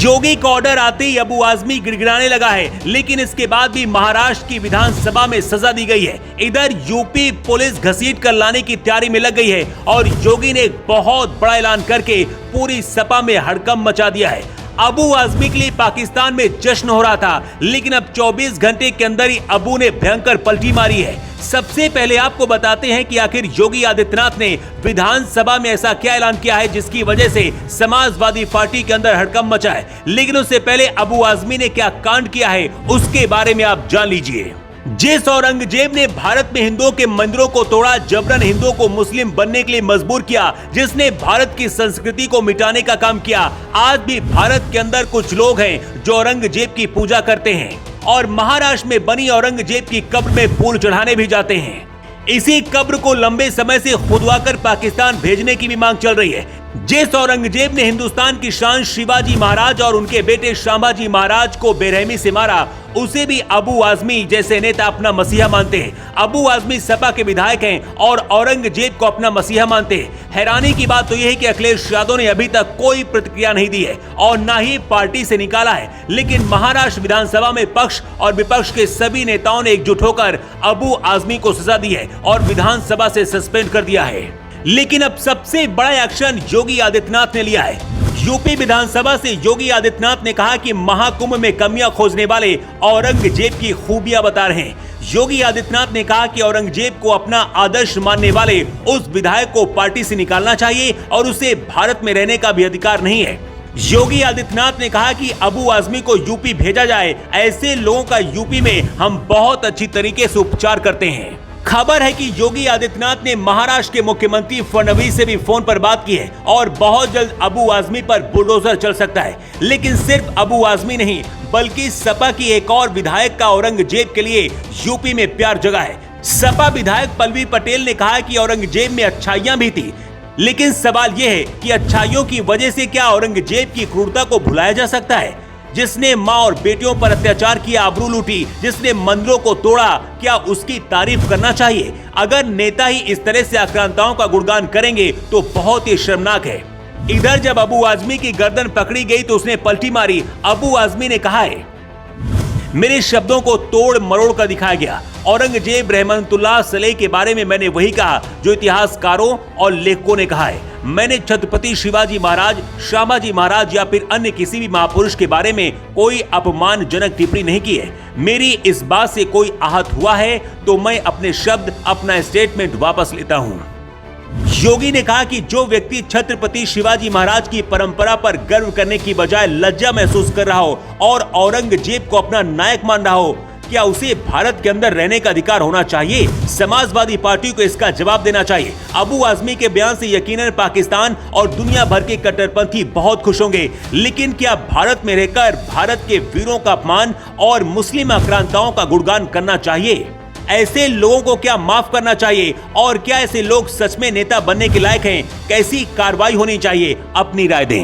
योगी का ऑर्डर आते ही अबू आजमी गिड़गिड़ाने लगा है, लेकिन इसके बाद भी महाराष्ट्र की विधानसभा में सजा दी गई है। इधर यूपी पुलिस घसीट कर लाने की तैयारी में लग गई है और योगी ने एक बहुत बड़ा ऐलान करके पूरी सपा में हड़कंप मचा दिया है। अबू आजमी के लिए पाकिस्तान में जश्न हो रहा था, लेकिन अब 24 घंटे के अंदर ही अबू ने भयंकर पलटी मारी है। सबसे पहले आपको बताते हैं कि आखिर योगी आदित्यनाथ ने विधानसभा में ऐसा क्या ऐलान किया है जिसकी वजह से समाजवादी पार्टी के अंदर हड़कंप मचा है। लेकिन उससे पहले अबू आजमी ने क्या कांड किया है उसके बारे में आप जान लीजिए। जिस औरंगजेब ने भारत में हिंदुओं के मंदिरों को तोड़ा, जबरन हिंदुओं को मुस्लिम बनने के लिए मजबूर किया, जिसने भारत की संस्कृति को मिटाने का काम किया, आज भी भारत के अंदर कुछ लोग हैं जो औरंगजेब की पूजा करते हैं और महाराष्ट्र में बनी औरंगजेब की कब्र में फूल चढ़ाने भी जाते हैं। इसी कब्र को लंबे समय से खुदवाकर पाकिस्तान भेजने की भी मांग चल रही है। जिस औरंगजेब ने हिंदुस्तान की शान शिवाजी महाराज और उनके बेटे शांबाजी महाराज को बेरहमी से मारा, उसे भी अबू आजमी जैसे नेता अपना मसीहा मानते हैं। अबू आजमी सपा के विधायक हैं और औरंगजेब को अपना मसीहा मानते हैं। हैरानी की बात तो यह है कि अखिलेश यादव ने अभी तक कोई प्रतिक्रिया नहीं दी है और न ही पार्टी से निकाला है, लेकिन महाराष्ट्र विधानसभा में पक्ष और विपक्ष के सभी नेताओं ने एकजुट होकर अबू आजमी को सजा दी है और विधानसभा से सस्पेंड कर दिया है। लेकिन अब सबसे बड़ा एक्शन योगी आदित्यनाथ ने लिया है। यूपी विधानसभा से योगी आदित्यनाथ ने कहा कि महाकुंभ में कमियां खोजने वाले औरंगजेब की खूबियां बता रहे हैं। योगी आदित्यनाथ ने कहा कि औरंगजेब को अपना आदर्श मानने वाले उस विधायक को पार्टी से निकालना चाहिए और उसे भारत में रहने का भी अधिकार नहीं है। योगी आदित्यनाथ ने कहा कि अबू आजमी को यूपी भेजा जाए, ऐसे लोगों का यूपी में हम बहुत अच्छी तरीके से उपचार करते हैं। खबर है कि योगी आदित्यनाथ ने महाराष्ट्र के मुख्यमंत्री फडणवीस से भी फोन पर बात की है और बहुत जल्द अबू आजमी पर बुलडोजर चल सकता है। लेकिन सिर्फ अबू आजमी नहीं, बल्कि सपा की एक और विधायक का औरंगजेब के लिए यूपी में प्यार जगा है। सपा विधायक पल्लवी पटेल ने कहा कि औरंगजेब में अच्छाइयां भी थी, लेकिन सवाल यह है कि अच्छाइयों की वजह से क्या औरंगजेब की क्रूरता को भुलाया जा सकता है? जिसने मां और बेटियों पर अत्याचार किया, आबरू लूटी, जिसने मंदिरों को तोड़ा, क्या उसकी तारीफ करना चाहिए? अगर नेता ही इस तरह से आक्रांताओं का गुणगान करेंगे तो बहुत ही शर्मनाक है। इधर जब अबू आजमी की गर्दन पकड़ी गई तो उसने पलटी मारी। अबू आजमी ने कहा है, मेरे शब्दों को तोड़ मरोड़ कर दिखाया गया। औरंगजेब रहमतुल्लाह अलैह के बारे में मैंने वही कहा जो इतिहासकारों और लेखकों ने कहा है। मैंने छत्रपति शिवाजी महाराज, शांबाजी महाराज या फिर अन्य किसी भी महापुरुष के बारे में कोई अपमानजनक टिप्पणी नहीं की है। मेरी इस बात से कोई आहत हुआ है तो मैं अपने शब्द, अपना स्टेटमेंट वापस लेता हूं। योगी ने कहा कि जो व्यक्ति छत्रपति शिवाजी महाराज की परंपरा पर गर्व करने की बजाय लज्जा महसूस कर रहा हो और औरंगजेब को अपना नायक मान रहा हो, क्या उसे भारत के अंदर रहने का अधिकार होना चाहिए? समाजवादी पार्टी को इसका जवाब देना चाहिए। अबू आजमी के बयान से यकीनन पाकिस्तान और दुनिया भर के कट्टरपंथी बहुत खुश होंगे, लेकिन क्या भारत में रहकर भारत के वीरों का अपमान और मुस्लिम आक्रांताओं का गुणगान करना चाहिए? ऐसे लोगों को क्या माफ करना चाहिए और क्या ऐसे लोग सच में नेता बनने के लायक हैं? कैसी कार्रवाई होनी चाहिए? अपनी राय दें।